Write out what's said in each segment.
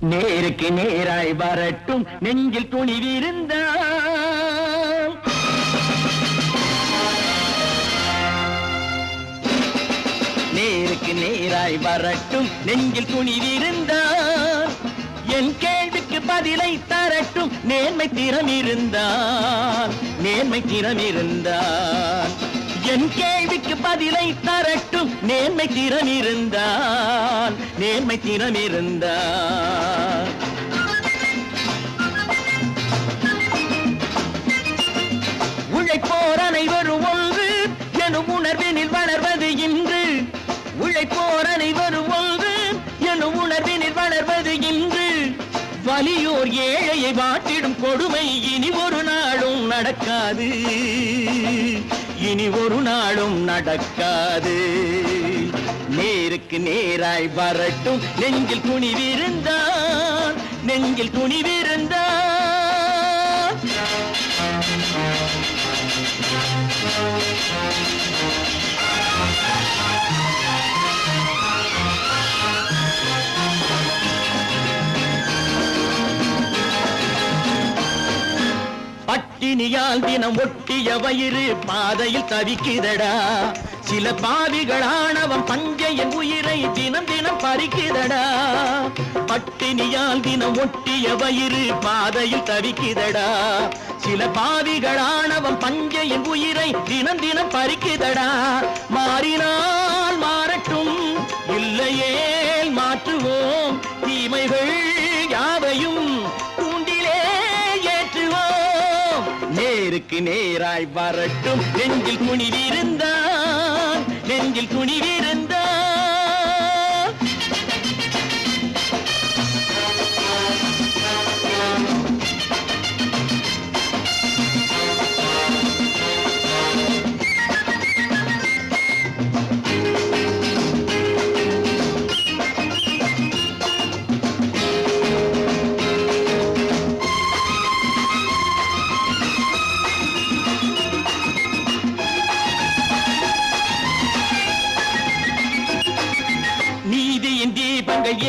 நேருக்கு நேராய் வரட்டும் நெஞ்சில் துணிவிருந்தால், நேருக்கு நேராய் வரட்டும் நெஞ்சில் துணிவிருந்தால், என் கேள்விக்கு பதிலை தரட்டும் நேர்மை திறம் இருந்தால், நேர்மை திறம் இருந்தால். என் கேள்விக்கு பதிலை தரட்டும் நேர்மை திறம் இருந்தால், நேர்மை திறம் இருந்தால். உழைப்போர் அனைவரும் ஒன்று எனும் உணர்வினில் வளர்வது இன்று, உழைப்போர் அனைவரும் ஒன்று எனும் உணர்வினில் வளர்வது இன்று. வலியோர் ஏழையை வாட்டிடும் கொடுமை இனி ஒரு நாளும் நடக்காது, இனி ஒரு நாளும் நடக்காது. நேருக்கு நேராய் வரட்டும் நெஞ்சில் துணிவிருந்தால், நெஞ்சில் துணிவிருந்தால். பட்டினியால் தினம் ஒட்டிய வயிறு பாதையில் தவிக்குதடா, சில பாவிகள் ஆணவம் பஞ்சையின் உயிரை தினம் தினம் பறிக்குதடா. பட்டினியால் தினம் ஒட்டிய வயிறு பாதையில் தவிக்குதடா, சில பாவிகள் ஆணவம் பஞ்சையின் உயிரை தினம் தினம் பறிக்குதடா. மாறினால் மாறட்டும், இல்லையே மாற்றுவோம், தீமைகள் யாவையும் தூண்டிலே ஏற்றுவோம். நேருக்கு நேராய் வரட்டும் நெஞ்சில் துணிவிருந்தால், நெஞ்சில் துணிவிருந்தால்.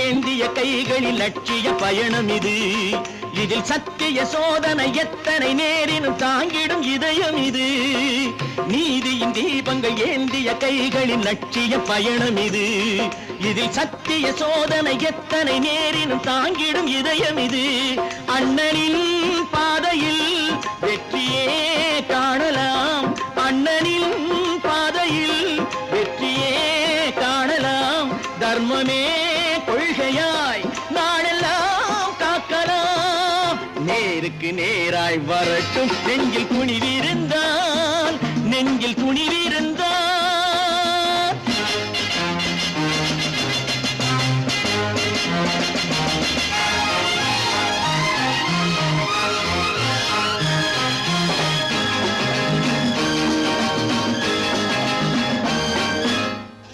ஏந்திய கைகளில் லட்சிய பயணம் இது, இதில் சத்திய சோதனை எத்தனை நேரினும் தாங்கிடும் இதயம் இது. நீதியின் தீபங்கள் ஏந்திய கைகளில் லட்சிய பயணம் இது, இதில் சத்திய சோதனை எத்தனை நேரினும் தாங்கிடும் இதயம் இது. அண்ணனின் பாதையில் வெற்றியே காணலாம், அண்ணனின் பாதையில் வெற்றியே காணலாம். தர்மமே கொள்கையாய் நாடெல்லாம் காக்கலாம். நேருக்கு நேராய் வரட்டும் நெஞ்சில் துணிவிருந்தால், நெஞ்சில் துணிவிருந்தால்.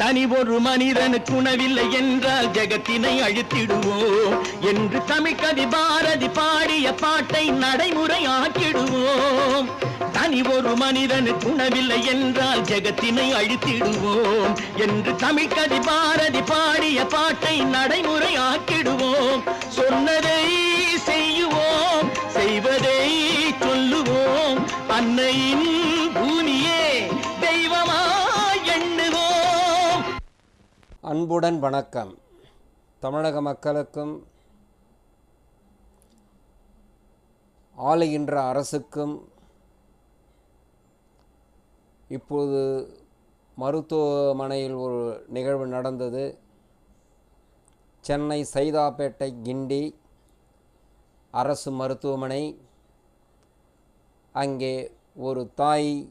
தனி ஒரு மனிதனுக்கு உணவில்லை என்றால் ஜெகத்தினை அழித்திடுவோம் என்று தமிழ் கவி பாரதி பாடிய பாட்டை நடைமுறை ஆக்கிடுவோம். தனி ஒரு மனிதனுக்கு உணவில்லை என்றால் ஜெகத்தினை அழித்திடுவோம் என்று தமிழ் கவி பாரதி பாடிய பாட்டை நடைமுறை ஆக்கிடுவோம். சொன்னதை செய்யுவோம், செய்வதை சொல்லுவோம், அன்னையின் பூமியே தெய்வமா எண்ணுவோம். அன்புடன் வணக்கம். தமிழக மக்களுக்கும் ஆளுகின்ற அரசுக்கும் இப்போது மருத்துவமனையில் ஒரு நிகழ்வு நடந்தது. சென்னை சைதாப்பேட்டை கிண்டி அரசு மருத்துவமனை. அங்கே ஒரு தாயினுடைய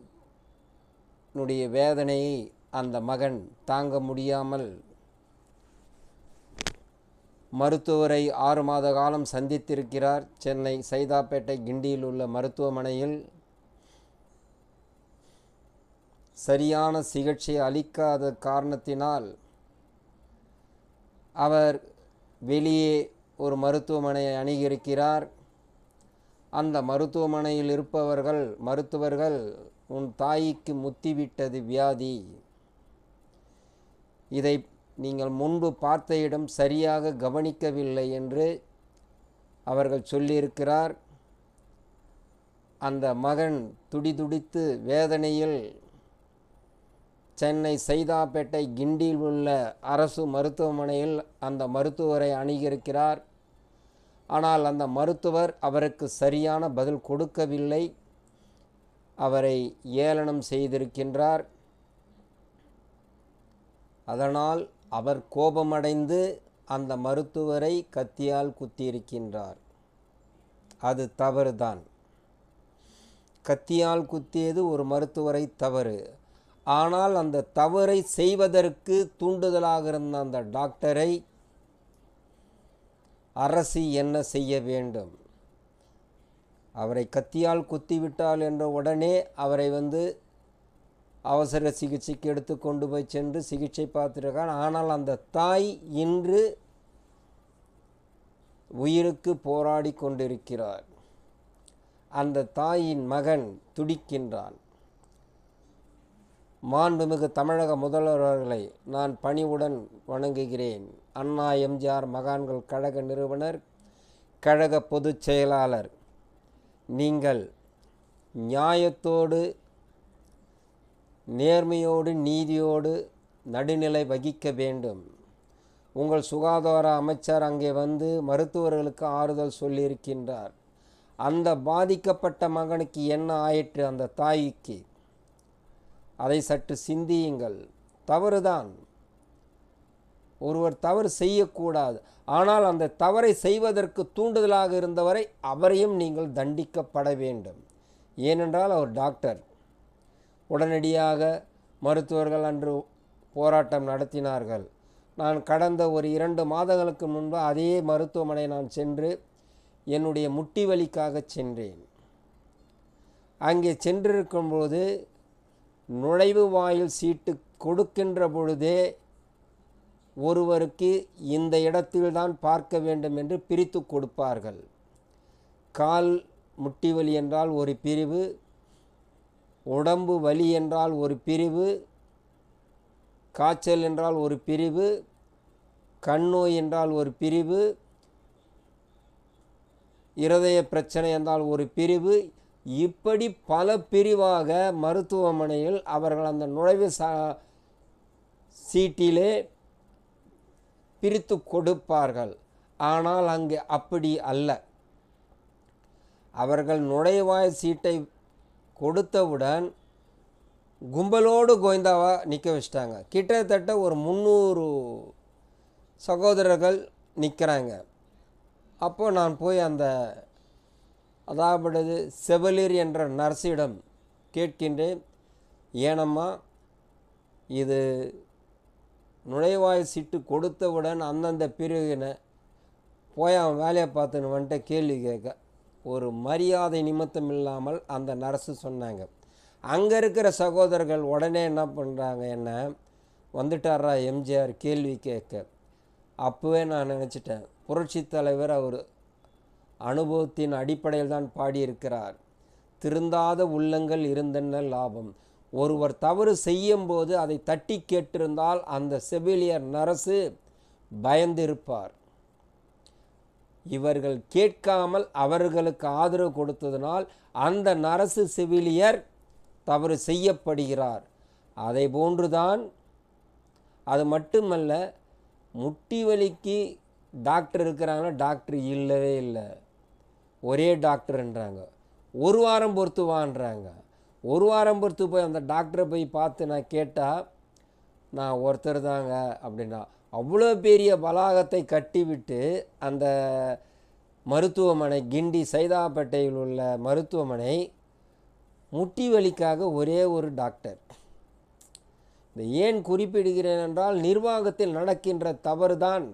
வேதனையை அந்த மகன் தாங்க முடியாமல் மருத்துவரை 6 மாத காலம் சந்தித்திருக்கிறார். சென்னை சைதாப்பேட்டை கிண்டியில் உள்ள மருத்துவமனையில் சரியான சிகிச்சை அளிக்காத காரணத்தினால் அவர் வெளியே ஒரு மருத்துவமனையை அணுகியிருக்கிறார். அந்த மருத்துவமனையில் இருப்பவர்கள் மருத்துவர்கள், உன் தாய்க்கு முத்திவிட்டது வியாதி, இதை நீங்கள் முன்பு பார்த்த இடம் சரியாக கவனிக்கவில்லை என்று அவர்கள் சொல்லியிருக்கிறார். அந்த மகன் துடிதுடித்து வேதனையில் சென்னை சைதாப்பேட்டை கிண்டியில் உள்ள அரசு மருத்துவமனையில் அந்த மருத்துவரை அணுகியிருக்கிறார். ஆனால் அந்த மருத்துவர் அவருக்கு சரியான பதில் கொடுக்கவில்லை. அவரை ஏளனம் செய்திருக்கின்றார். அதனால் அவர் கோபமடைந்து அந்த மருத்துவரை கத்தியால் குத்தியிருக்கின்றார். அது தவறுதான். கத்தியால் குத்தியது ஒரு மருத்துவரை தவறு. ஆனால் அந்த தவறை செய்வதற்கு தூண்டுதலாக இருந்த அந்த டாக்டரை அரசு என்ன செய்ய வேண்டும்? அவரை கத்தியால் குத்திவிட்டால் என்ற உடனே அவரை அவசர சிகிச்சைக்கு எடுத்து கொண்டு போய் சென்று சிகிச்சை பார்த்துருக்கார். ஆனால் அந்த தாய் இன்று உயிருக்கு போராடி கொண்டிருக்கிறார். அந்த தாயின் மகன் துடிக்கின்றான். மாண்புமிகு தமிழக முதல்வர் அவர்களை நான் பணிவுடன் வணங்குகிறேன். அண்ணா எம்ஜிஆர் மகான்கள் கழக நிறுவனர், கழக பொதுச் செயலாளர், நீங்கள் நியாயத்தோடு நேர்மையோடு நீதியோடு நடுநிலை வகிக்க வேண்டும். உங்கள் சுகாதார அமைச்சர் அங்கே மருத்துவர்களுக்கு ஆறுதல் சொல்லியிருக்கின்றார். அந்த பாதிக்கப்பட்ட மகனுக்கு என்ன ஆயிற்று அந்த தாய்க்கு? அதை சற்று சிந்தியுங்கள். தவறுதான், ஒருவர் தவறு செய்யக்கூடாது. ஆனால் அந்த தவறை செய்வதற்கு தூண்டுதலாக இருந்தவரை அவரையும் நீங்கள் தண்டிக்கப்பட வேண்டும். ஏனென்றால் அவர் டாக்டர். உடனடியாக மருத்துவர்கள் அன்று போராட்டம் நடத்தினார்கள். நான் கடந்த ஒரு 2 மாதங்களுக்கு முன்பு அதே மருத்துவமனை நான் சென்று என்னுடைய முட்டி வலிக்காக சென்றேன். அங்கே சென்றிருக்கும்போது நுழைவு வாயில் சீட்டு கொடுக்கின்ற பொழுதே ஒருவருக்கு இந்த இடத்தில்தான் பார்க்க வேண்டும் என்று பிரித்து கொடுப்பார்கள். கால் முட்டி வலி என்றால் ஒரு பிரிவு, உடம்பு வலி என்றால் ஒரு பிரிவு, காய்ச்சல் என்றால் ஒரு பிரிவு, கண் நோய் என்றால் ஒரு பிரிவு, இருதய பிரச்சனை என்றால் ஒரு பிரிவு. இப்படி பல பிரிவாக மருத்துவமனையில் அவர்கள் அந்த நுழைவு சீட்டிலே பிரித்து கொடுப்பார்கள். ஆனால் அங்கே அப்படி அல்ல. அவர்கள் நுழைவாய் சீட்டை கொடுத்தவுடன் கும்பலோடு கோயந்தாவா நிற்க வச்சிட்டாங்க. கிட்டத்தட்ட ஒரு 300 சகோதரர்கள் நிற்கிறாங்க. அப்போது நான் போய் அதாவது செவலியர் என்ற நர்ஸிடம் கேட்கின்றேன், ஏனம்மா இது நுழைவாய் சீட்டு கொடுத்தவுடன் அந்தந்த பிரிவினை போய் அவன் வேலையை பார்த்துன்னு வந்துட்டு கேள்வி கேட்க ஒரு மரியாதை நிமித்தம் இல்லாமல் அந்த நர்ஸு சொன்னாங்க. அங்கே இருக்கிற சகோதரர்கள் உடனே என்ன பண்ணுறாங்க, என்ன வந்துட்டாரா எம்ஜிஆர் கேள்வி கேட்க. அப்போவே நான் நினச்சிட்டேன், புரட்சி தலைவர் அவர் அனுபவத்தின் அடிப்படையில் தான் பாடியிருக்கிறார். திருந்தாத உள்ளங்கள் இருந்தென்ன லாபம். ஒருவர் தவறு செய்யும்போது அதை தட்டி கேட்டிருந்தால் அந்த செவிலியர் நரசு பயந்திருப்பார். இவர்கள் கேட்காமல் அவர்களுக்கு ஆதரவு கொடுத்ததனால் அந்த நரசு செவிலியர் தவறு செய்யப்படுகிறார். அதை போன்றுதான். அது மட்டுமல்ல, முட்டி வலிக்கு டாக்டர் இருக்கிறாங்க, டாக்டர் இல்லவே இல்லை, ஒரே டாக்டர்ன்றாங்க. 1 வாரம் பொறுத்து வான்றாங்க. 1 வாரம் பொறுத்து போய் அந்த டாக்டரை போய் பார்த்து நான் கேட்டால், நான் ஒருத்தர் தாங்க அப்படின்னா, அவ்வளோ பெரிய வளாகத்தை கட்டிவிட்டு அந்த மருத்துவமனை கிண்டி சைதாப்பேட்டையில் உள்ள மருத்துவமனை முட்டி வலிக்காக ஒரே ஒரு டாக்டர். இந்த ஏன் குறிப்பிடுகிறேன் என்றால், நிர்வாகத்தில் நடக்கின்ற தவறுதான்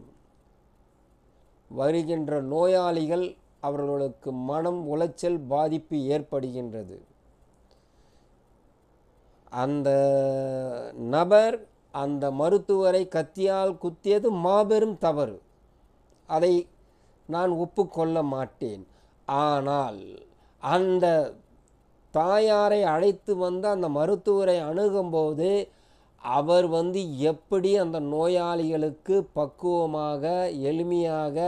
வருகின்ற நோயாளிகள் அவர்களுக்கு மனம் உளைச்சல் பாதிப்பு ஏற்படுகின்றது. அந்த நபர் அந்த மருத்துவரை கத்தியால் குத்தியது மாபெரும் தவறு. அதை நான் ஒப்புக்கொள்ள மாட்டேன். ஆனால் அந்த தாயாரை அழைத்து வந்து அந்த மருத்துவரை அணுகும்போது அவர் எப்படி அந்த நோயாளிகளுக்கு பக்குவமாக எளிமையாக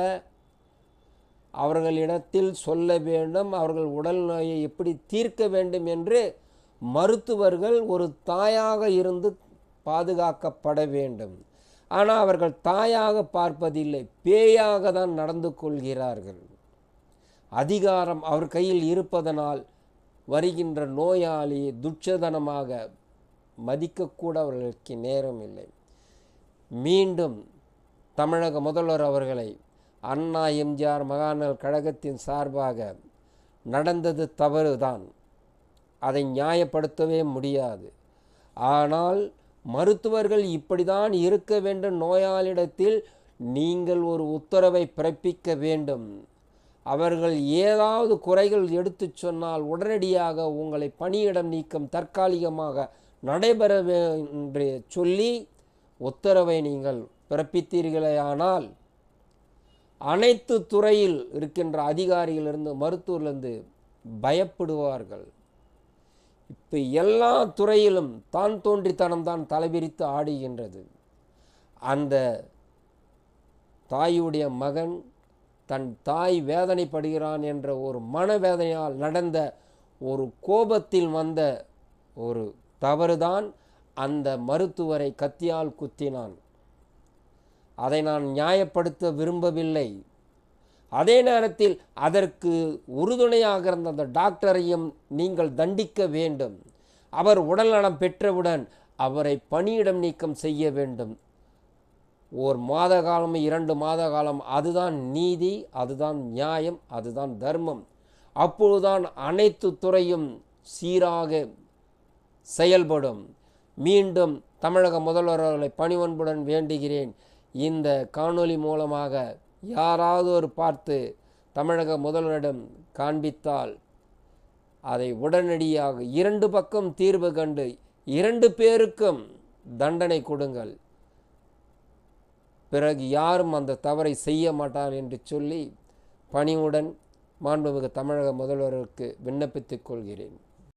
அவர்களிடத்தில் சொல்ல வேண்டும். அவர்கள் உடல் நோயை எப்படி தீர்க்க வேண்டும் என்று மருத்துவர்கள் ஒரு தாயாக இருந்து பாதுகாக்கப்பட வேண்டும். ஆனால் அவர்கள் தாயாக பார்ப்பதில்லை, பேயாக தான் நடந்து கொள்கிறார்கள். அதிகாரம் அவர் கையில் இருப்பதனால் வருகின்ற நோயாளியை துட்சதனமாக மதிக்கக்கூட அவர்களுக்கு நேரம் இல்லை. மீண்டும் தமிழக முதல்வர் அவர்களை அண்ணா எம்ஜிஆர் மகாநல் கழகத்தின் சார்பாக நடந்தது தவறுதான், அதை நியாயப்படுத்தவே முடியாது. ஆனால் மருத்துவர்கள் இப்படிதான் இருக்க வேண்டும், நோயாளியிடத்தில் நீங்கள் ஒரு உத்தரவை பிறப்பிக்க வேண்டும். அவர்கள் ஏதாவது குறைகள் எடுத்து சொன்னால் உடனடியாக உங்களை பணியிடம் நீக்கம் தற்காலிகமாக நடைபெற என்று சொல்லி உத்தரவை நீங்கள் பிறப்பித்தீர்களேயானால் அனைத்து துறையில் இருக்கின்ற அதிகாரிகளிலிருந்து மருத்துவரிலிருந்து பயப்படுவார்கள். இப்போ எல்லா துறையிலும் தான் தோன்றித்தனம் தான் தலைவிரித்து ஆடுகின்றது. அந்த தாயுடைய மகன் தன் தாய் வேதனைப்படுகிறான் என்ற ஒரு மனவேதனையால் நடந்த ஒரு கோபத்தில் வந்த ஒரு தவறுதான் அந்த மருத்துவரை கத்தியால் குத்தினான். அதை நான் நியாயப்படுத்த விரும்பவில்லை. அதே நேரத்தில் அதற்கு உறுதுணையாக இருந்த அந்த டாக்டரையும் நீங்கள் தண்டிக்க வேண்டும். அவர் உடல்நலம் பெற்றவுடன் அவரை பணியிடம் நீக்கம் செய்ய வேண்டும். ஒரு மாத காலம் 2 மாத காலம், அதுதான் நீதி, அதுதான் நியாயம், அதுதான் தர்மம். அப்பொழுதுதான் அனைத்து துறையும் சீராக செயல்படும். மீண்டும் தமிழக முதல்வர் அவர்களை பணிவன்புடன் வேண்டுகிறேன், இந்த காணொளி மூலமாக யாராவது ஒரு பார்த்து தமிழக முதல்வரிடம் காண்பித்தால் அதை உடனடியாக 2 பக்கம் தீர்வு கண்டு 2 பேருக்கும் தண்டனை கொடுங்கள். பிறகு யாரும் அந்த தவறை செய்ய மாட்டார் என்று சொல்லி பணிவுடன் மாண்புமிகு தமிழக முதல்வருக்கு விண்ணப்பித்துக் கொள்கிறேன்.